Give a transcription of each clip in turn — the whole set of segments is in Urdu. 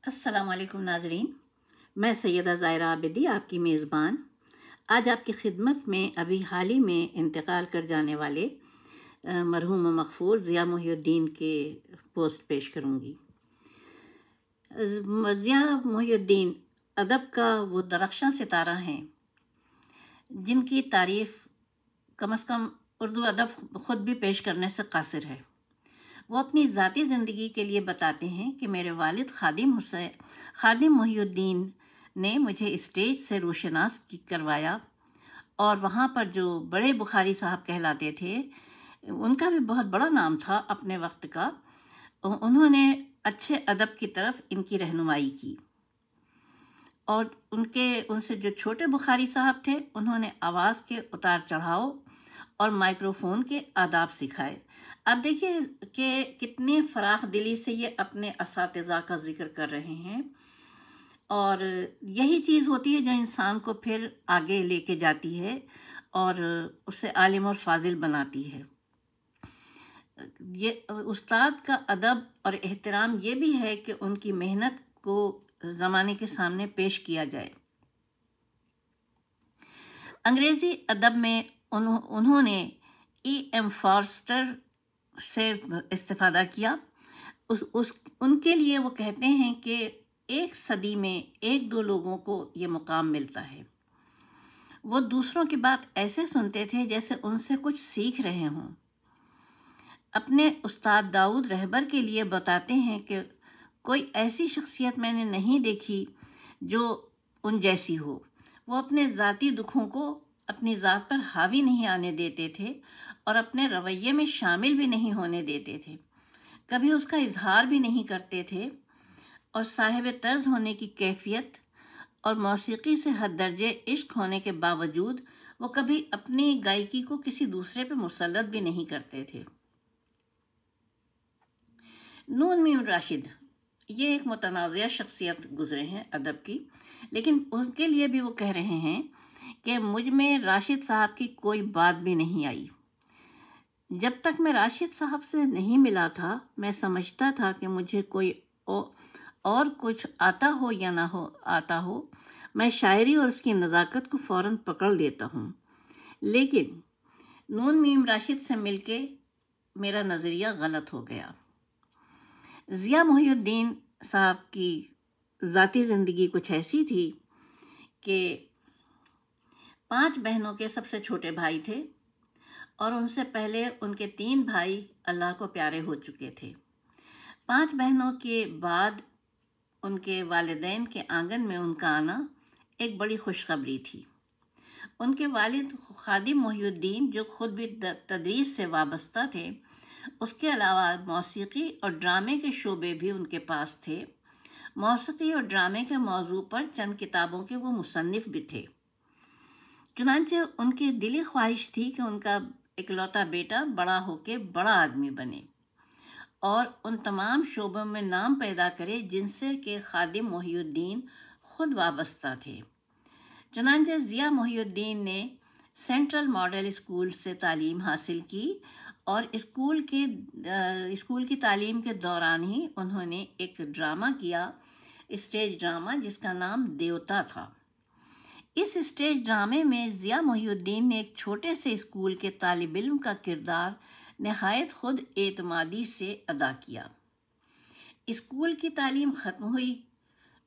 السلام علیکم ناظرین، میں سیدہ ظاہرہ عابدی آپ کی میزبان آج آپ کی خدمت میں ابھی حال ہی میں انتقال کر جانے والے مرحوم و مغفور ضیاء محی الدین کے پوسٹ پیش کروں گی۔ ضیاء محی الدین ادب کا وہ درخشاں ستارہ ہیں جن کی تعریف کم از کم اردو ادب خود بھی پیش کرنے سے قاصر ہے۔ وہ اپنی ذاتی زندگی کے لیے بتاتے ہیں کہ میرے والد خادم محی الدین نے مجھے اسٹیج سے روشناس کروایا، اور وہاں پر جو بڑے بخاری صاحب کہلاتے تھے، ان کا بھی بہت بڑا نام تھا اپنے وقت کا، انہوں نے اچھے ادب کی طرف ان کی رہنمائی کی، اور ان سے جو چھوٹے بخاری صاحب تھے انہوں نے آواز کے اتار چڑھاؤ اور مائکروفون کے آداب سکھائے۔ اب دیکھیے کہ کتنی فراخ دلی سے یہ اپنے اساتذہ کا ذکر کر رہے ہیں، اور یہی چیز ہوتی ہے جو انسان کو پھر آگے لے کے جاتی ہے اور اسے عالم اور فاضل بناتی ہے۔ یہ استاد کا ادب اور احترام یہ بھی ہے کہ ان کی محنت کو زمانے کے سامنے پیش کیا جائے۔ انگریزی ادب میں انہوں نے ایم فارسٹر سے استفادہ کیا۔ ان کے لیے وہ کہتے ہیں کہ ایک صدی میں ایک دو لوگوں کو یہ مقام ملتا ہے۔ وہ دوسروں کی بات ایسے سنتے تھے جیسے ان سے کچھ سیکھ رہے ہوں۔ اپنے استاد داؤد رہبر کے لیے بتاتے ہیں کہ کوئی ایسی شخصیت میں نے نہیں دیکھی جو ان جیسی ہو۔ وہ اپنے ذاتی دکھوں کو اپنی ذات پر حاوی نہیں آنے دیتے تھے اور اپنے رویے میں شامل بھی نہیں ہونے دیتے تھے، کبھی اس کا اظہار بھی نہیں کرتے تھے، اور صاحب طرز ہونے کی کیفیت اور موسیقی سے حد درجے عشق ہونے کے باوجود وہ کبھی اپنی گائیکی کو کسی دوسرے پہ مسلط بھی نہیں کرتے تھے۔ نون میم راشد یہ ایک متنازعہ شخصیت گزرے ہیں ادب کی، لیکن ان کے لیے بھی وہ کہہ رہے ہیں کہ مجھ میں راشد صاحب کی کوئی بات بھی نہیں آئی۔ جب تک میں راشد صاحب سے نہیں ملا تھا میں سمجھتا تھا کہ مجھے کوئی اور کچھ آتا ہو یا نہ آتا ہو، میں شاعری اور اس کی نزاکت کو فوراً پکڑ لیتا ہوں، لیکن نون میم راشد سے مل کے میرا نظریہ غلط ہو گیا۔ ضیاء محی الدین صاحب کی ذاتی زندگی کچھ ایسی تھی کہ 5 بہنوں کے سب سے چھوٹے بھائی تھے، اور ان سے پہلے ان کے 3 بھائی اللہ کو پیارے ہو چکے تھے۔ 5 بہنوں کے بعد ان کے والدین کے آنگن میں ان کا آنا ایک بڑی خوشخبری تھی۔ ان کے والد خادم محی الدین جو خود بھی تدریس سے وابستہ تھے، اس کے علاوہ موسیقی اور ڈرامے کے شعبے بھی ان کے پاس تھے۔ موسیقی اور ڈرامے کے موضوع پر چند کتابوں کے وہ مصنف بھی تھے۔ چنانچہ ان کی دلی خواہش تھی کہ ان کا اکلوتا بیٹا بڑا ہو کے بڑا آدمی بنے اور ان تمام شعبوں میں نام پیدا کرے جن سے کہ خادم محی الدین خود وابستہ تھے۔ چنانچہ ضیاء محی الدین نے سینٹرل ماڈل اسکول سے تعلیم حاصل کی، اور اسکول کی تعلیم کے دوران ہی انہوں نے ایک ڈرامہ کیا، اسٹیج ڈرامہ جس کا نام دیوتا تھا۔ اس اسٹیج ڈرامے میں ضیاء محی الدین نے ایک چھوٹے سے اسکول کے طالب علم کا کردار نہایت خود اعتمادی سے ادا کیا۔ اسکول کی تعلیم ختم ہوئی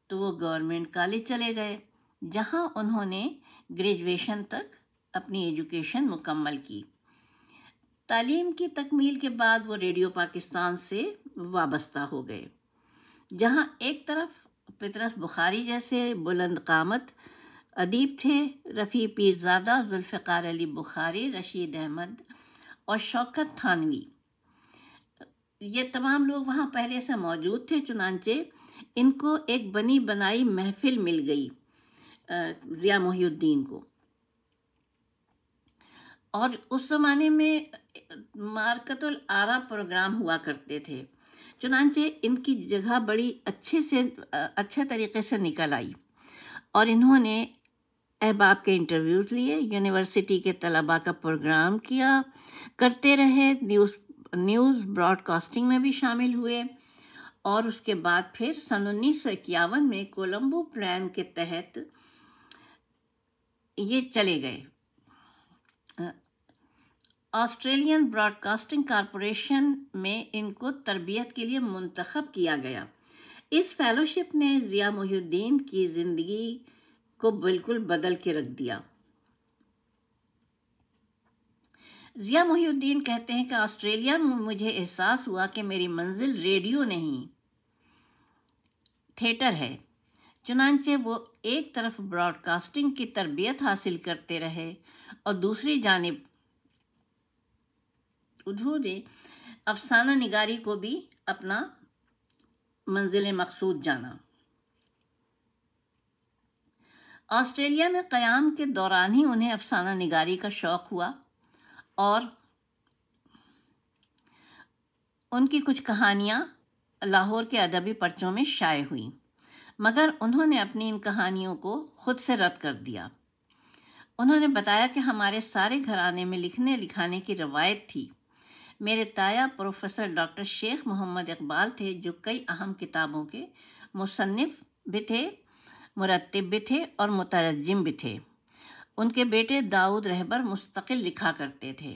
تو وہ گورنمنٹ کالج چلے گئے، جہاں انہوں نے گریجویشن تک اپنی ایجوکیشن مکمل کی۔ تعلیم کی تکمیل کے بعد وہ ریڈیو پاکستان سے وابستہ ہو گئے، جہاں ایک طرف پطرس بخاری جیسے بلند قامت ادیب تھے، رفیع پیرزادہ، ذوالفقار علی بخاری، رشید احمد اور شوکت تھانوی، یہ تمام لوگ وہاں پہلے سے موجود تھے۔ چنانچہ ان کو ایک بنی بنائی محفل مل گئی ضیاء محی الدین کو، اور اس زمانے میں مارکت الآراء پروگرام ہوا کرتے تھے۔ چنانچہ ان کی جگہ بڑی اچھے طریقے سے نکل آئی، اور انہوں نے احباب کے انٹرویوز لیے، یونیورسٹی کے طلباء کا پروگرام کرتے رہے، نیوز براڈ کاسٹنگ میں بھی شامل ہوئے، اور اس کے بعد پھر سن 1951 میں کولمبو پلان کے تحت یہ چلے گئے۔ آسٹریلین براڈ کاسٹنگ کارپوریشن میں ان کو تربیت کے لیے منتخب کیا گیا۔ اس فیلوشپ نے ضیاء محی الدین کی زندگی کو بالکل بدل کے رکھ دیا۔ ضیاء محی الدین کہتے ہیں کہ آسٹریلیا میں مجھے احساس ہوا کہ میری منزل ریڈیو نہیں، تھیٹر ہے۔ چنانچہ وہ ایک طرف براڈ کاسٹنگ کی تربیت حاصل کرتے رہے اور دوسری جانب انہوں نے افسانہ نگاری کو بھی اپنا منزل مقصود جانا۔ آسٹریلیا میں قیام کے دوران ہی انہیں افسانہ نگاری کا شوق ہوا اور ان کی کچھ کہانیاں لاہور کے ادبی پرچوں میں شائع ہوئیں، مگر انہوں نے اپنی ان کہانیوں کو خود سے رد کر دیا۔ انہوں نے بتایا کہ ہمارے سارے گھرانے میں لکھنے لکھانے کی روایت تھی۔ میرے تایا پروفیسر ڈاکٹر شیخ محمد اقبال تھے، جو کئی اہم کتابوں کے مصنف بھی تھے، مرتب بھی تھے اور مترجم بھی تھے۔ ان کے بیٹے داؤد رہبر مستقل لکھا کرتے تھے۔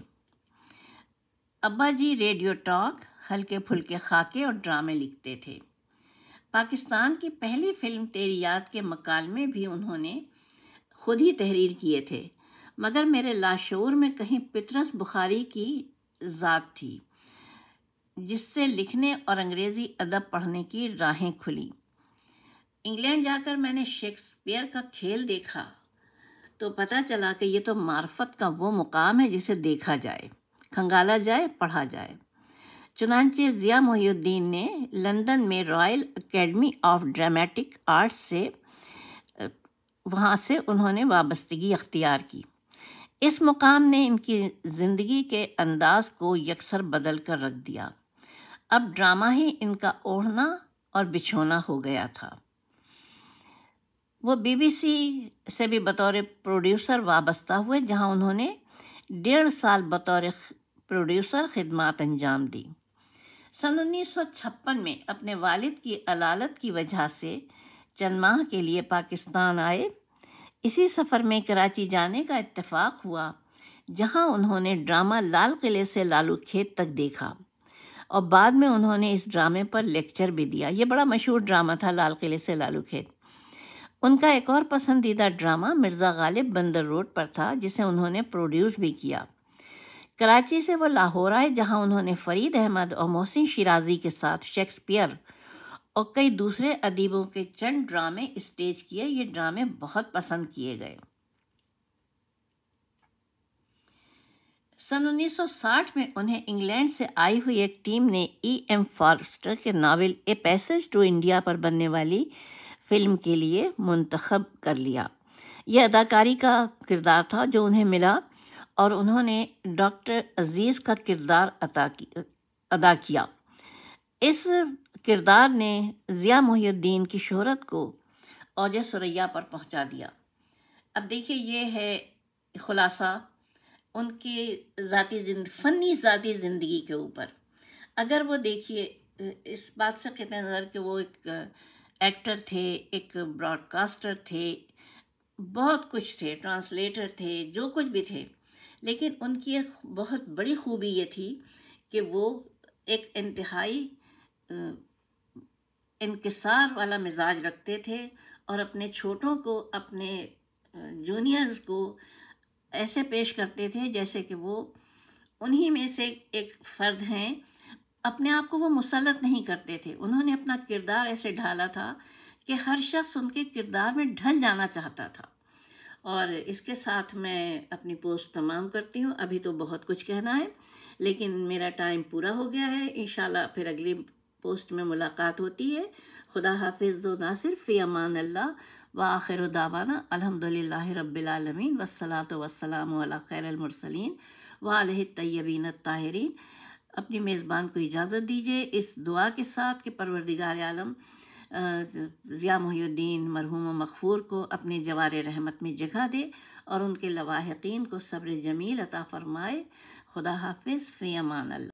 ابا جی ریڈیو ٹاک، ہلکے پھلکے خاکے اور ڈرامے لکھتے تھے۔ پاکستان کی پہلی فلم تیری یاد کے مکالمے بھی انہوں نے خود ہی تحریر کیے تھے، مگر میرے لاشعور میں کہیں پطرس بخاری کی ذات تھی، جس سے لکھنے اور انگریزی ادب پڑھنے کی راہیں کھلیں۔ انگلینڈ جا کر میں نے شیکسپیئر کا کھیل دیکھا تو پتہ چلا کہ یہ تو معرفت کا وہ مقام ہے جسے دیکھا جائے، کھنگالا جائے، پڑھا جائے۔ چنانچہ ضیاء محی الدین نے لندن میں Royal academy of dramatic arts سے وہاں سے انہوں نے وابستگی اختیار کی۔ اس مقام نے ان کی زندگی کے انداز کو یکسر بدل کر رکھ دیا۔ اب ڈرامہ ہی ان کا اوڑھنا اور بچھونا ہو گیا تھا۔ وہ بی بی سی سے بھی بطور پروڈیوسر وابستہ ہوئے، جہاں انہوں نے 1.5 سال بطور پروڈیوسر خدمات انجام دی۔ سن 1956 میں اپنے والد کی علالت کی وجہ سے چند ماہ کے لیے پاکستان آئے۔ اسی سفر میں کراچی جانے کا اتفاق ہوا، جہاں انہوں نے ڈرامہ لال قلعے سے لالو کھیت تک دیکھا اور بعد میں انہوں نے اس ڈرامے پر لیکچر بھی دیا۔ یہ بڑا مشہور ڈرامہ تھا، لال قلعے سے لالو کھیت۔ ان کا ایک اور پسندیدہ ڈرامہ مرزا غالب بندر روڈ پر تھا، جسے انہوں نے پروڈیوس بھی کیا۔ کراچی سے وہ لاہور آئے، جہاں انہوں نے فرید احمد اور محسن شیرازی کے ساتھ شیکسپیئر اور کئی دوسرے ادیبوں کے چند ڈرامے اسٹیج کیے۔ یہ ڈرامے بہت پسند کیے گئے۔ سن 1960 میں انہیں انگلینڈ سے آئی ہوئی ایک ٹیم نے ای ایم فارسٹر کے novel A Passage to India پر بننے والی فلم کے لیے منتخب کر لیا۔ یہ اداکاری کا کردار تھا جو انہیں ملا اور انہوں نے ڈاکٹر عزیز کا کردار ادا کیا۔ اس کردار نے ضیاء محی الدین کی شہرت کو اوج ثریا پر پہنچا دیا۔ اب دیکھیے، یہ ہے خلاصہ ان کی فنی ذاتی زندگی کے اوپر۔ اگر وہ دیکھیے، اس بات سے قطع نظر کہ وہ ایک ایکٹر تھے، ایک براڈ کاسٹر تھے، بہت کچھ تھے، ٹرانسلیٹر تھے، جو کچھ بھی تھے، لیکن ان کی ایک بہت بڑی خوبی یہ تھی کہ وہ ایک انتہائی انکسار والا مزاج رکھتے تھے اور اپنے چھوٹوں کو، اپنے جونیئرز کو ایسے پیش کرتے تھے جیسے کہ وہ انہی میں سے ایک فرد ہیں۔ اپنے آپ کو وہ مسلط نہیں کرتے تھے، انہوں نے اپنا کردار ایسے ڈھالا تھا کہ ہر شخص ان کے کردار میں ڈھل جانا چاہتا تھا۔ اور اس کے ساتھ میں اپنی پوسٹ تمام کرتی ہوں۔ ابھی تو بہت کچھ کہنا ہے، لیکن میرا ٹائم پورا ہو گیا ہے۔ انشاءاللہ پھر اگلی پوسٹ میں ملاقات ہوتی ہے۔ خدا حافظ و ناصر، فی امان اللہ، وآخر دعوانا الحمدللہ رب العالمین، والصلاة والسلام علی خیر المرسلین وعلیہ الطیبین الطاہرین۔ اپنی میزبان کو اجازت دیجیے اس دعا کے ساتھ کہ پروردگار عالم ضیاء محی الدین مرحوم و مغفور کو اپنے جوار رحمت میں جگہ دے اور ان کے لواحقین کو صبر جمیل عطا فرمائے۔ خدا حافظ، فی امان اللہ۔